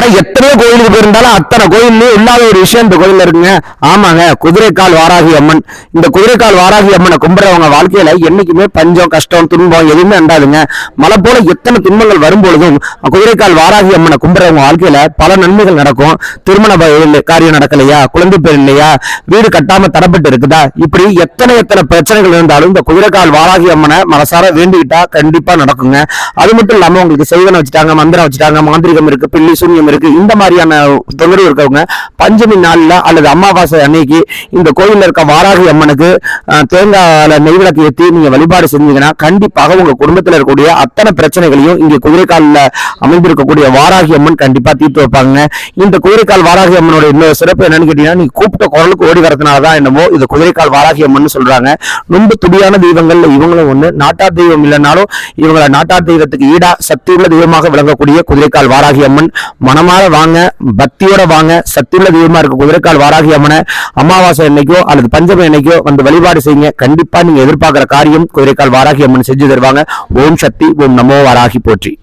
ஆனா எத்தனையோ கோயிலுக்கு போயிருந்தாலும் அத்தனை கோயில்லயும் இல்லாத ஒரு விஷயம் இந்த கோயில்ல இருக்குங்க. ஆமாங்க, குதிரைக்கால் வாராகி அம்மன். இந்த குதிரைக்கால் வாராகி அம்மனை கும்பிடுறவங்க வாழ்க்கையில என்னைக்குமே பஞ்சம் கஷ்டம் துன்பம் எதுவுமே அண்டாதுங்க. மழை போல எத்தனை துன்பங்கள் வரும்பொழுதும் குதிரைக்கால் வாராகி அம்மனை கும்பிடுறவங்க வாழ்க்கையில பல நன்மைகள் நடக்கும். திருமண காரியம் நடக்கலையா, குழந்தை பேர் இல்லையா, வீடு கட்டாம தடப்பட்டு இருக்குதா, இப்படி எத்தனை பிரச்சனைகள் இருந்தாலும் இந்த குதிரைக்கால் வாராகி அம்மனை மனசார வேண்டிக்கிட்டா கண்டிப்பா நடக்குங்க. அது மட்டும் இல்லாம உங்களுக்கு செய்வன வச்சுட்டாங்க, மந்திரம் வச்சுட்டாங்க, மாந்திரிகம் இருக்கு, பில்லி சூன்யம் இருக்கு, இந்த மாதிரியான தொந்தரவு இருக்கவங்க பஞ்சமி நாள்ல அல்லது அமாவாசை அன்னைக்கு இந்த கோயில்ல இருக்க வாராகி அம்மனுக்கு தேங்காய் நெய் விளக்கு ஏற்றி நீங்க வழிபாடு செஞ்சீங்கன்னா கண்டிப்பாக உங்க குடும்பத்தில் இருக்கக்கூடிய அத்தனை பிரச்சனைகளையும் இங்க குதிரைக்காலில் அமைந்திருக்கக்கூடிய வாராகி அம்மன் கண்டிப்பா தீர்த்து வைப்பாங்க. இந்த குதிரைக்கால் வாராகி அம்மனோட இன்னொரு சிறப்பு என்னன்னு கேட்டீங்கன்னா, நீ கூப்பிட்ட குரலுக்கு ஓடி வரதுனாலதான் என்னமோ இது குதிரைக்கால் வாராகி அம்மன் சொல்றாங்க. ரொம்ப துடியான தெய்வங்கள்ல இவங்களும் ஒண்ணு. நாட்டார் தெய்வம் இல்லைன்னாலும் இவங்களை நாட்டார் தெய்வத்துக்கு ஈடா சக்தியுள்ள தெய்வமாக விளங்கக்கூடிய குதிரைக்கால் வாராகி அம்மன். மனமாற வாங்க, பக்தியோட வாங்க. சக்தியுள்ள தெய்வமா இருக்க குதிரைக்கால் வாராகி அம்மனை அமாவாசை அன்னைக்கோ அல்லது பஞ்சமி அன்னைக்கோ வந்து வழிபாடு செய்யுங்க. கண்டிப்பா நீங்க எதிர்பார்க்கிற காரியம் குதிரைக்கால் வாராகி அம்மன் செஞ்சு தருவாங்க. ஓம் சக்தி, ஓம் நமோ வாராகி போற்றி.